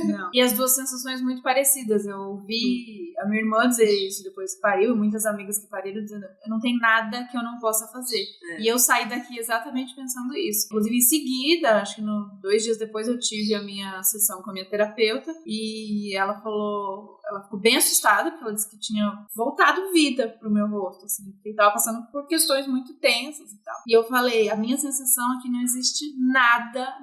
Speaker 1: Não. E as duas sensações muito parecidas. Eu ouvi a minha irmã dizer isso depois que pariu, e muitas amigas que pariram dizendo, eu não tenho nada que eu não possa fazer. E eu saí daqui exatamente pensando isso. Inclusive, em seguida, acho que 2 dias depois eu tive a minha sessão com a minha terapeuta e ela ficou bem assustada porque ela disse que tinha voltado vida pro meu rosto, assim, porque eu tava passando por questões muito tensas e tal. E eu falei, a minha sensação é que não existe nada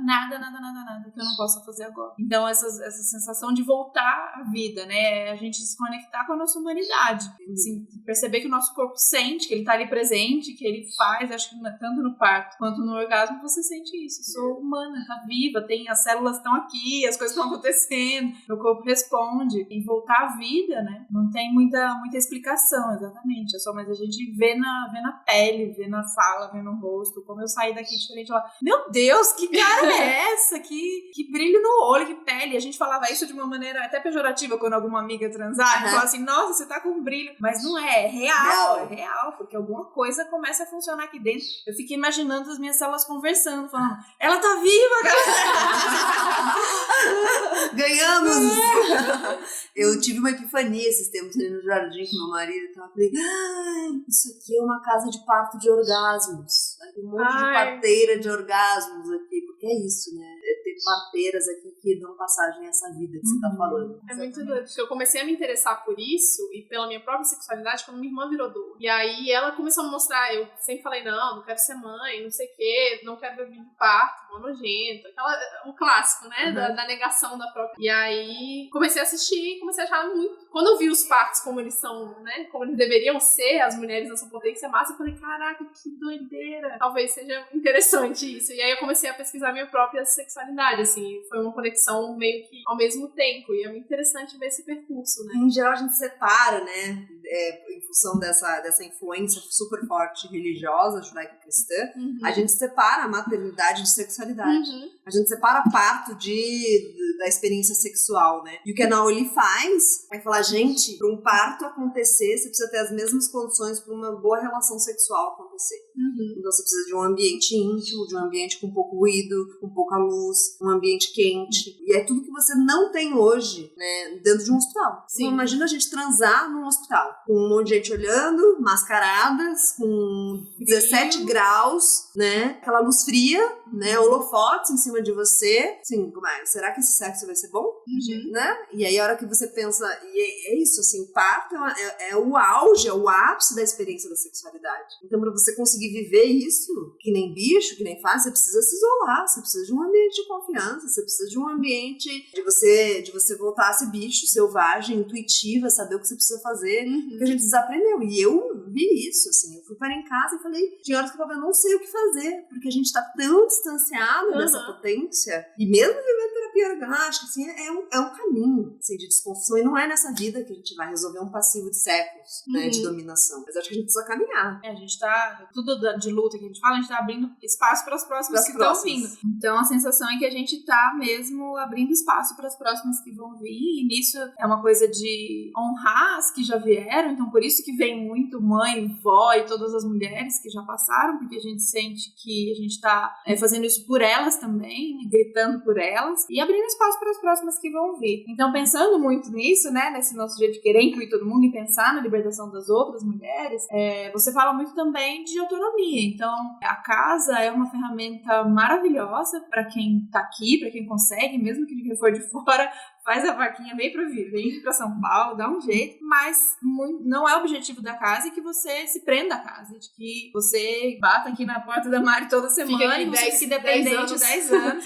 Speaker 1: que eu não possa fazer agora. Então essa sensação de voltar à vida, né, a gente se conectar com a nossa humanidade, assim, perceber que o nosso corpo sente, que ele tá ali presente, que ele faz, acho que tanto no parto quanto no orgasmo você sente isso. Eu sou humana, tá viva, as células estão aqui, as coisas estão acontecendo, meu corpo responde. E voltar à vida, né? Não tem muita explicação, exatamente. É só mais a gente vê na pele, vê na fala, vê no rosto. Como eu saí daqui diferente lá, meu Deus, que cara é essa? Que brilho no olho, que pele. A gente falava isso de uma maneira até pejorativa quando alguma amiga transava, falava assim, nossa, você tá com um brilho. Mas não é real, porque alguma coisa começa a funcionar aqui dentro. Eu fiquei imaginando as minhas células conversando, falando, ela tá viva, galera!
Speaker 3: Ganhamos! Eu tive uma epifania esses tempos ali no jardim com meu marido e tal. Falei, isso aqui é uma casa de parto de orgasmos. Tem um monte de parteira de orgasmos aqui, porque é isso, né? É ter parteiras aqui que dão passagem a essa vida que você tá falando.
Speaker 2: É muito doido, porque eu comecei a me interessar por isso e pela minha própria sexualidade quando minha irmã virou doula. E aí ela começou a me mostrar, eu sempre falei, não quero ser mãe, não sei o quê, não quero ver vídeo de parto, mó nojento, o clássico, né, da negação da própria. E aí comecei a assistir e comecei a achar muito quando eu vi os partos como eles são, né, como eles deveriam ser, as mulheres na sua potência máxima, eu falei, caraca, que doideira. Talvez seja interessante isso. E aí eu comecei a pesquisar minha própria sexualidade, assim, foi uma conexão meio que ao mesmo tempo. E é muito interessante ver esse percurso, né?
Speaker 3: Em geral, a gente separa, né, em função dessa influência super forte religiosa, judaico-cristã, a gente separa a maternidade de sexualidade. A gente separa parto da experiência sexual, né? E o que a Naoli faz é falar, gente, para um parto acontecer, você precisa ter as mesmas condições para uma boa relação sexual acontecer. Então você precisa de um ambiente íntimo, de um ambiente com pouco ruído, com pouca luz, um ambiente quente. E é tudo que você não tem hoje, né, dentro de um hospital.
Speaker 2: Sim.
Speaker 3: Então imagina a gente transar num hospital, com um monte de gente olhando, mascaradas, com 17 graus, né, aquela luz fria, né, holofotes em cima de você. Assim, será que esse sexo vai ser bom? Né? E aí a hora que você pensa, e é isso, assim, o parto é o auge, é o ápice da experiência da sexualidade. Então pra você conseguir viver isso, que nem bicho, que nem faz, você precisa se isolar, você precisa de um ambiente de confiança, você precisa de um ambiente de você voltar a ser bicho, selvagem, intuitiva, saber o que você precisa fazer, porque a gente desaprendeu. E eu vi isso, assim, eu fui para em casa e falei, tinha horas que eu falava, eu não sei o que fazer, porque a gente tá tão distanciado dessa potência, e mesmo vivendo terapia orgástica, assim, é um caminho, assim, de desconstrução, e não é nessa vida que a gente vai resolver um passivo de séculos, né, de dominação, mas acho que a gente precisa caminhar.
Speaker 1: A gente tá, tudo de luta que a gente fala, a gente tá abrindo espaço para as próximas que estão vindo. Então a sensação é que a gente tá mesmo abrindo espaço para as próximas que vão vir, e nisso é uma coisa de honrar as que já vieram, então por isso que vem muito mãe, vó e todas as mulheres que já passaram, porque a gente sente que a gente tá fazendo isso por elas também, gritando por elas, e abrindo espaço para as próximas que vão vir. Então pensando muito nisso, né, nesse nosso jeito de querer incluir todo mundo e pensar na libertação das outras mulheres, você fala muito também de autonomia. Então a casa é uma ferramenta maravilhosa para quem tá aqui, para quem consegue, mesmo que for de fora, faz a vaquinha meio pra vir, vem pra São Paulo, dá um jeito, mas não é o objetivo da casa e que você se prenda à casa, de que você bata aqui na porta da Mari toda semana e você fique dependente 10 anos.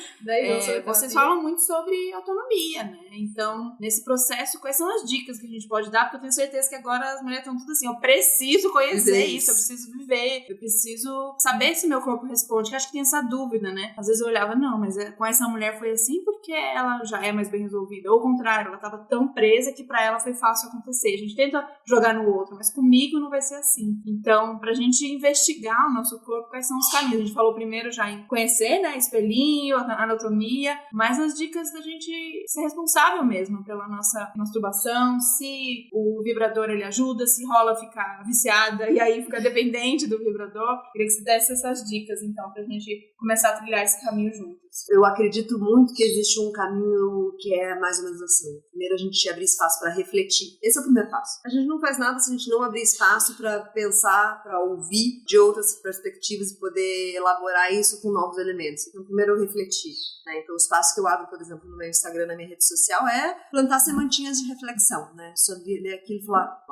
Speaker 1: Vocês falam muito sobre autonomia, né? Então, nesse processo, quais são as dicas que a gente pode dar? Porque eu tenho certeza que agora as mulheres estão tudo assim, eu preciso conhecer isso, eu preciso viver, eu preciso saber se meu corpo responde, que acho que tem essa dúvida, né? Às vezes eu olhava, não, mas com essa mulher foi assim porque ela já é mais bem resolvida. Ou ao contrário, ela estava tão presa que para ela foi fácil acontecer. A gente tenta jogar no outro, mas comigo não vai ser assim. Então, pra gente investigar o nosso corpo, quais são os caminhos? A gente falou primeiro já em conhecer, né, espelhinho, anatomia, mas as dicas da gente ser responsável mesmo pela nossa masturbação, se o vibrador ele ajuda, se rola ficar viciada e aí fica dependente do vibrador. Queria que você desse essas dicas, então, pra gente começar a trilhar esse caminho juntos.
Speaker 3: Eu acredito muito que existe um caminho que é mais ou menos assim. Primeiro a gente abrir espaço para refletir. Esse é o primeiro passo. A gente não faz nada se a gente não abrir espaço para pensar, para ouvir de outras perspectivas e poder elaborar isso com novos elementos. Então primeiro eu refletir, né? Então o espaço que eu abro, por exemplo, no meu Instagram, na minha rede social, é plantar sementinhas de reflexão, né? Só ler aquilo e falar,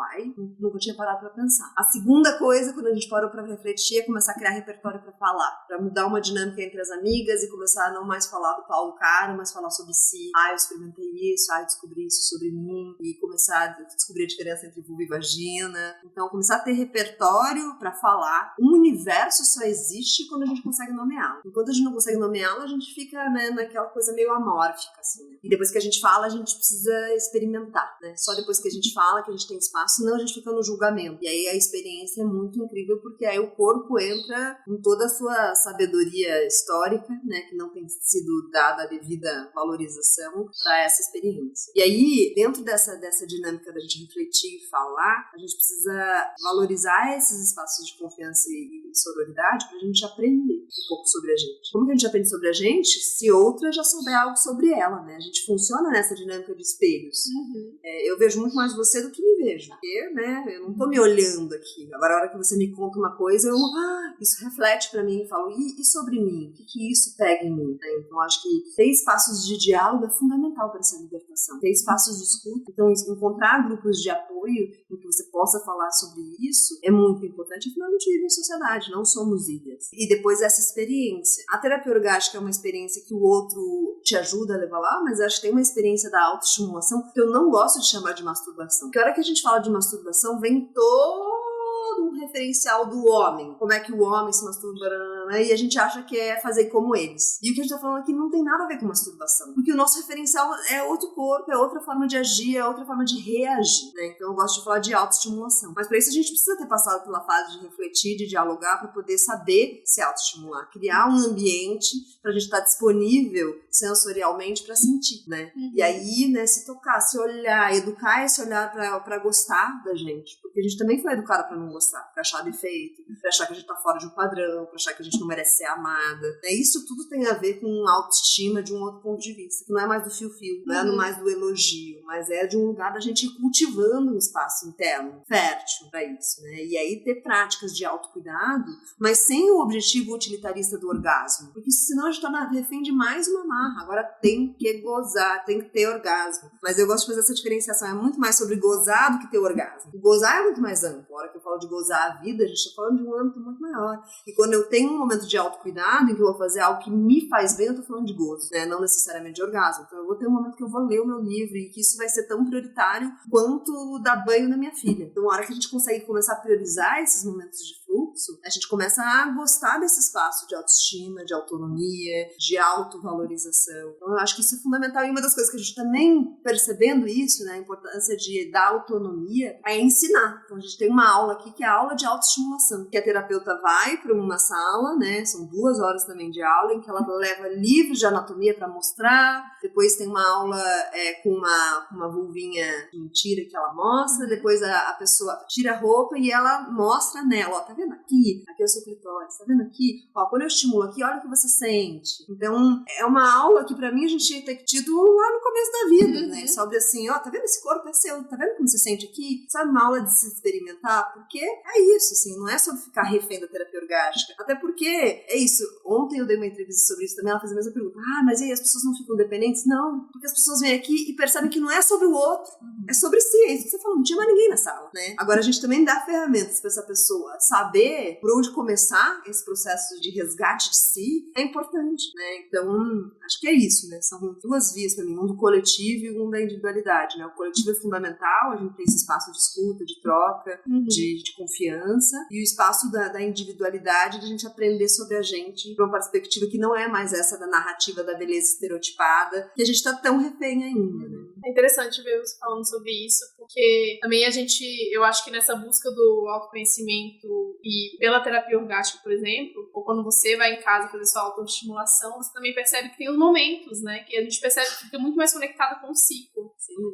Speaker 3: nunca tinha parado para pensar. A segunda coisa, quando a gente parou para refletir, é começar a criar repertório para falar, para mudar uma dinâmica entre as amigas e começar a não mais falar do pau do cara, mas falar sobre si. Eu experimentei isso, eu descobri isso sobre mim, e começar a descobrir a diferença entre vulva e vagina. Então, começar a ter repertório para falar. Um universo só existe quando a gente consegue nomeá-lo. Enquanto a gente não consegue nomeá-lo, a gente fica, né, naquela coisa meio amórfica, assim, né? E depois que a gente fala, a gente precisa experimentar, né? Só depois que a gente fala que a gente tem espaço, senão a gente fica no julgamento. E aí a experiência é muito incrível, porque aí o corpo entra com toda a sua sabedoria histórica, né, que não tem sido dada a devida valorização para essa experiência. E aí, dentro dessa dinâmica da gente refletir e falar, a gente precisa valorizar esses espaços de confiança e sororidade pra gente aprender um pouco sobre a gente. Como que a gente aprende sobre a gente se outra já souber algo sobre ela, né? A gente funciona nessa dinâmica de espelhos. Eu vejo muito mais você do que me vejo, porque, né, eu não tô me olhando aqui. Agora, a hora que você me conta uma coisa, isso reflete pra mim e falo, e sobre mim? O que isso pega em mim? Então, acho que ter espaços de diálogo é fundamental para essa libertação. Ter espaços de escuta, então encontrar grupos de apoio em que você possa falar sobre isso é muito importante. Afinal, a gente vive em sociedade, não somos ilhas. E depois essa experiência. A terapia orgástica é uma experiência que o outro te ajuda a levar lá, mas eu acho que tem uma experiência da autoestimulação que eu não gosto de chamar de masturbação. Porque a hora que a gente fala de masturbação, vem todo um referencial do homem. Como é que o homem se masturba, e a gente acha que é fazer como eles. E o que a gente tá falando aqui não tem nada a ver com masturbação. Porque o nosso referencial é outro corpo, é outra forma de agir, é outra forma de reagir, né? Então eu gosto de falar de autoestimulação. Mas para isso a gente precisa ter passado pela fase de refletir, de dialogar, para poder saber se autoestimular. Criar um ambiente pra gente estar disponível sensorialmente pra sentir, né? E aí, né, se tocar, se olhar, educar esse olhar pra gostar da gente. Porque a gente também foi educada pra não gostar, pra achar defeito, pra achar que a gente tá fora de um padrão, pra achar que a gente não merece ser amada. Isso tudo tem a ver com autoestima de um outro ponto de vista, que não é mais do fio-fio, não é mais do elogio, mas é de um lugar da gente ir cultivando um espaço interno fértil pra isso, né? E aí ter práticas de autocuidado, mas sem o objetivo utilitarista do orgasmo. Porque senão a gente tá refém de mais uma marra. Agora tem que gozar, tem que ter orgasmo. Mas eu gosto de fazer essa diferenciação. É muito mais sobre gozar do que ter orgasmo. O gozar é muito mais amplo. A hora que eu falo de gozar a vida, a gente tá falando de um âmbito muito maior. E quando eu tenho um momento de autocuidado, em que eu vou fazer algo que me faz bem, eu tô falando de gozo, né? Não necessariamente de orgasmo. Então eu vou ter um momento que eu vou ler o meu livro e que isso vai ser tão prioritário quanto dar banho na minha filha. Então a hora que a gente consegue começar a priorizar esses momentos de fluxo, a gente começa a gostar desse espaço de autoestima, de autonomia, de autovalorização. Então eu acho que isso é fundamental. E uma das coisas que a gente também, percebendo isso, né, a importância da autonomia, é ensinar. Então a gente tem uma aula aqui que é a aula de autoestimulação, que a terapeuta vai para uma sala, né, são 2 horas também de aula, em que ela leva livros de anatomia para mostrar, depois tem uma aula com uma vulvinha de mentira que ela mostra, depois a pessoa tira a roupa e ela mostra nela, ó, tá vendo aqui? Aqui é o seu clitóris, tá vendo aqui? Ó, quando eu estimulo aqui, olha o que você sente. Então, é uma aula que pra mim a gente tinha que ter tido lá no começo da vida, né? Sobre assim, ó, tá vendo esse corpo é seu? Tá vendo como você sente aqui? Sabe, uma aula de se experimentar? Porque é isso, assim, não é sobre ficar refém da terapia orgástica. Até porque, é isso, ontem eu dei uma entrevista sobre isso também, ela fez a mesma pergunta. Ah, mas e aí, as pessoas não ficam dependentes? Não, porque as pessoas vêm aqui e percebem que não é sobre o outro, é sobre si. É isso que você falou, não tinha mais ninguém na sala, né? Agora a gente também dá ferramentas pra essa pessoa saber por onde começar esse processo de resgate de si, é importante, né? Então, acho que é isso, né? São 2 vias pra mim, um do coletivo e um da individualidade, né? O coletivo é fundamental, a gente tem esse espaço de escuta, de troca, de confiança, e o espaço da individualidade, de a gente aprender sobre a gente pra uma perspectiva que não é mais essa da narrativa da beleza estereotipada, que a gente tá tão refém ainda, né?
Speaker 2: É interessante ver você falando sobre isso, porque também eu acho que nessa busca do autoconhecimento e pela terapia orgástica, por exemplo, ou quando você vai em casa fazer sua autoestimulação, você também percebe que tem os momentos, né, que a gente percebe que fica muito mais conectada com o ciclo.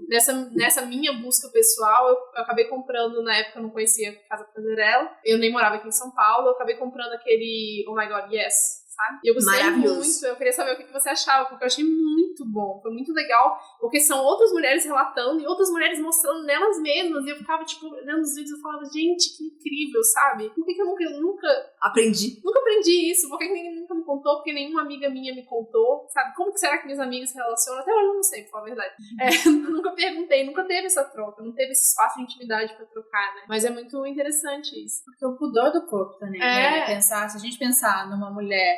Speaker 2: Nessa minha busca pessoal, eu acabei comprando, na época eu não conhecia a Casa Prazerella, eu nem morava aqui em São Paulo, eu acabei comprando aquele Oh My God, Yes, sabe? E eu gostei muito, eu queria saber o que você achava, porque eu achei muito bom, foi muito legal, porque são outras mulheres relatando e outras mulheres mostrando nelas mesmas, e eu ficava, tipo, olhando os vídeos e falava, gente, que incrível, sabe? Por que eu nunca
Speaker 3: aprendi
Speaker 2: isso? Por que ninguém nunca me contou? Porque nenhuma amiga minha me contou, sabe? Como que será que minhas amigas se relacionam? Até hoje eu não sei, pra falar a verdade. Nunca perguntei, nunca teve essa troca, não teve esse espaço de intimidade pra trocar, né? Mas é muito interessante isso.
Speaker 1: Porque o pudor do corpo também, né? Pensar, se a gente pensar numa mulher,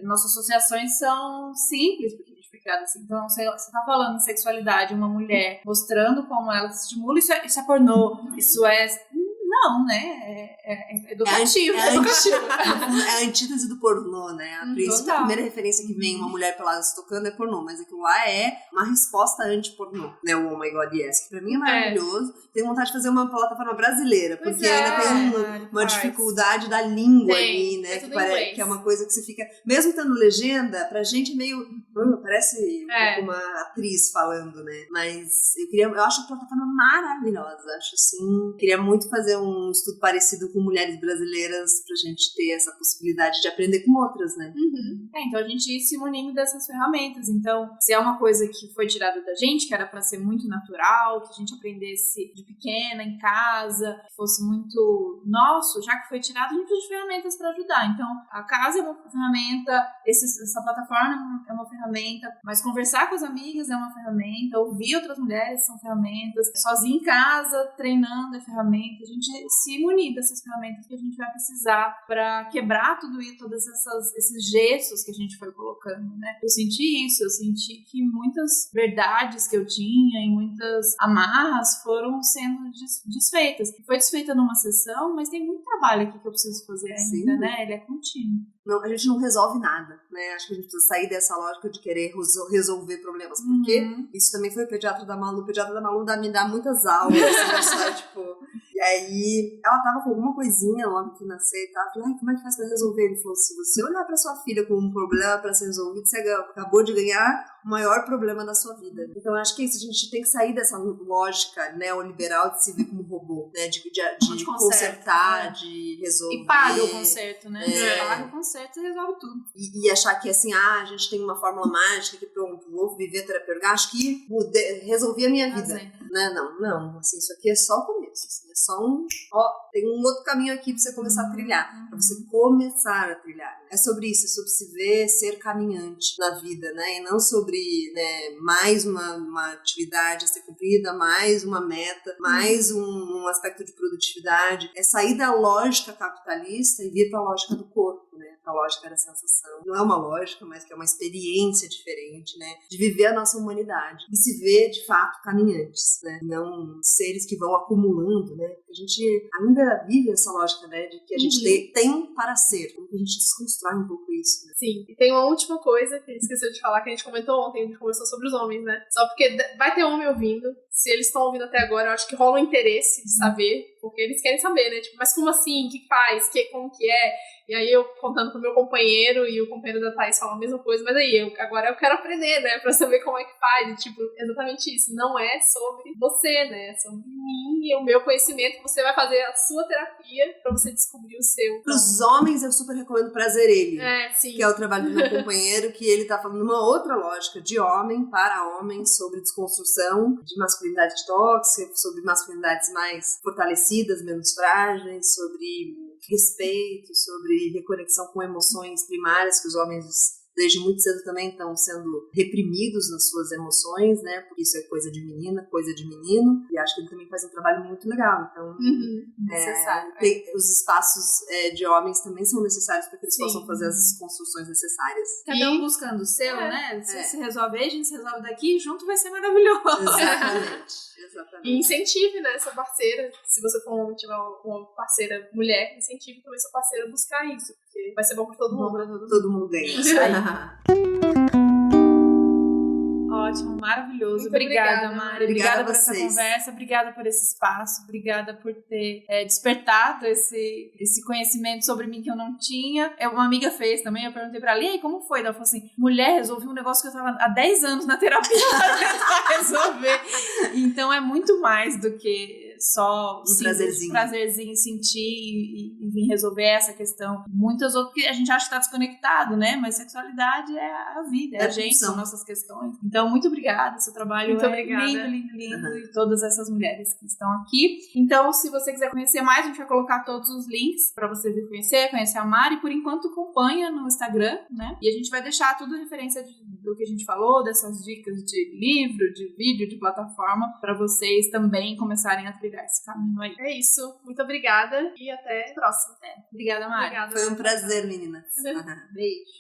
Speaker 1: nossas associações são simples, porque a gente foi criada assim. Então, você tá falando de sexualidade, uma mulher mostrando como ela se estimula, isso é pornô, isso é... Não, né? É educativo.
Speaker 3: É a antítese do pornô, né? A primeira referência que vem uma mulher pelada se tocando é pornô, mas aquilo lá é uma resposta anti-pornô, né? O Oh My God Yes, que pra mim é maravilhoso. Tenho vontade de fazer uma plataforma brasileira, porque ainda tem uma dificuldade da língua ali, né? Que é uma coisa que você fica... Mesmo tendo legenda, pra gente é meio... parece uma atriz falando, né? Mas eu acho a plataforma maravilhosa. Acho assim... Queria muito fazer um estudo parecido com mulheres brasileiras pra gente ter essa possibilidade de aprender com outras, né?
Speaker 1: Então a gente ir se munindo dessas ferramentas. Então, se é uma coisa que foi tirada da gente, que era pra ser muito natural, que a gente aprendesse de pequena, em casa, que fosse muito nosso, já que foi tirado, a gente precisa de ferramentas pra ajudar. Então, a casa é uma ferramenta, essa plataforma é uma ferramenta, mas conversar com as amigas é uma ferramenta, ouvir outras mulheres são ferramentas, sozinho em casa, treinando é ferramenta. A gente se munir dessas ferramentas que a gente vai precisar para quebrar tudo e todos esses gestos que a gente foi colocando, né? Eu senti isso, eu senti que muitas verdades que eu tinha e muitas amarras foram sendo desfeitas. Foi desfeita numa sessão, mas tem muito trabalho aqui que eu preciso fazer ainda, sim, né? Ele é contínuo.
Speaker 3: Não, a gente não resolve nada, né? Acho que a gente precisa sair dessa lógica de querer resolver problemas, porque isso também foi o pediatra da Malu. O pediatra da Malu me dá muitas aulas, só, tipo... E aí, ela tava com alguma coisinha logo que nasceu e tal. Eu falei, como é que faz pra resolver? Ele falou, se você olhar pra sua filha como um problema pra ser resolvido, você acabou de ganhar o maior problema da sua vida. Então, acho que é isso. A gente tem que sair dessa lógica neoliberal de se ver como robô, né? De consertar, de resolver.
Speaker 1: E paga o conserto, né? Paga o conserto e resolve tudo.
Speaker 3: E achar que, assim, a gente tem uma fórmula mágica que, pronto, vou viver terapia orgástica, acho que resolvi a minha vida. Né? Não, assim, isso aqui é só o começo, assim, é só tem um outro caminho aqui pra você começar a trilhar, pra você começar a trilhar. É sobre isso, é sobre se ver ser caminhante na vida, né, e não sobre, né, mais uma atividade a ser cumprida, mais uma meta, mais um aspecto de produtividade. É sair da lógica capitalista e vir pra lógica do corpo, né, pra lógica da sensação. Não é uma lógica, mas que é uma experiência diferente, né, de viver a nossa humanidade e se ver, de fato, caminhantes, né, não seres que vão acumulando, né, a gente ainda vive essa lógica, né, de que a gente tem para ser, então a gente desconstrói um pouco isso, né.
Speaker 2: Sim, e tem uma última coisa que a gente esqueceu de falar, que a gente comentou ontem, a gente conversou sobre os homens, né, só porque vai ter homem ouvindo, se eles estão ouvindo até agora, eu acho que rola um interesse de saber, porque eles querem saber, né, tipo, mas como assim, o que faz, como que é, e aí eu contando pro meu companheiro, e o companheiro da Thaís fala a mesma coisa, mas aí agora eu quero aprender, né, pra saber como é que faz, e tipo, exatamente isso, não é sobre você, né, é sobre mim e o meu conhecimento, você vai fazer a sua terapia pra você descobrir o seu.
Speaker 3: Para os homens, eu super recomendo Prazer Ele,
Speaker 2: sim.
Speaker 3: Que é o trabalho do meu companheiro, que ele tá falando uma outra lógica de homem para homem, sobre desconstrução de masculinidade tóxica, sobre masculinidades mais fortalecidas, menos frágeis, sobre respeito, sobre reconexão com emoções primárias que os homens desde muito cedo também estão sendo reprimidos nas suas emoções, né? Porque isso é coisa de menina, coisa de menino. E acho que ele também faz um trabalho muito legal. Então,
Speaker 1: necessário.
Speaker 3: Os espaços de homens também são necessários para que eles possam fazer as construções necessárias.
Speaker 1: Cada um buscando o seu, né? Se resolve aí, a gente se resolve daqui, junto vai ser maravilhoso.
Speaker 3: Exatamente.
Speaker 2: E incentive, né, sua parceira. Se você for um homem, tiver uma parceira mulher, incentive também sua parceira a buscar isso. Porque vai ser bom pra todo mundo.
Speaker 3: Todo mundo ganha.
Speaker 1: Ótimo, maravilhoso.
Speaker 2: Muito
Speaker 1: obrigada, Mari. Obrigada por essa
Speaker 3: vocês.
Speaker 1: Conversa, obrigada por esse espaço, obrigada por ter despertado esse conhecimento sobre mim que eu não tinha. Uma amiga fez também, eu perguntei pra ela, e aí, como foi? Ela falou assim, mulher, resolvi um negócio que eu tava há 10 anos na terapia pra tentar resolver. Então é muito mais do que só
Speaker 3: um
Speaker 1: prazerzinho sentir e vir resolver essa questão. Muitas outras que a gente acha que tá desconectado, né? Mas sexualidade é a vida, é a gente, são nossas questões. Então, muito obrigada, seu trabalho lindo, e todas essas mulheres que estão aqui. Então, se você quiser conhecer mais, a gente vai colocar todos os links pra você vir conhecer a Mari. Por enquanto, acompanha no Instagram, né? E a gente vai deixar tudo referência do que a gente falou, dessas dicas de livro, de vídeo, de plataforma, pra vocês também começarem a trilhar esse caminho aí.
Speaker 2: É isso. Muito obrigada e até a próxima.
Speaker 1: Obrigada, Mari.
Speaker 2: Obrigada.
Speaker 3: Foi um prazer, meninas.
Speaker 1: Beijo.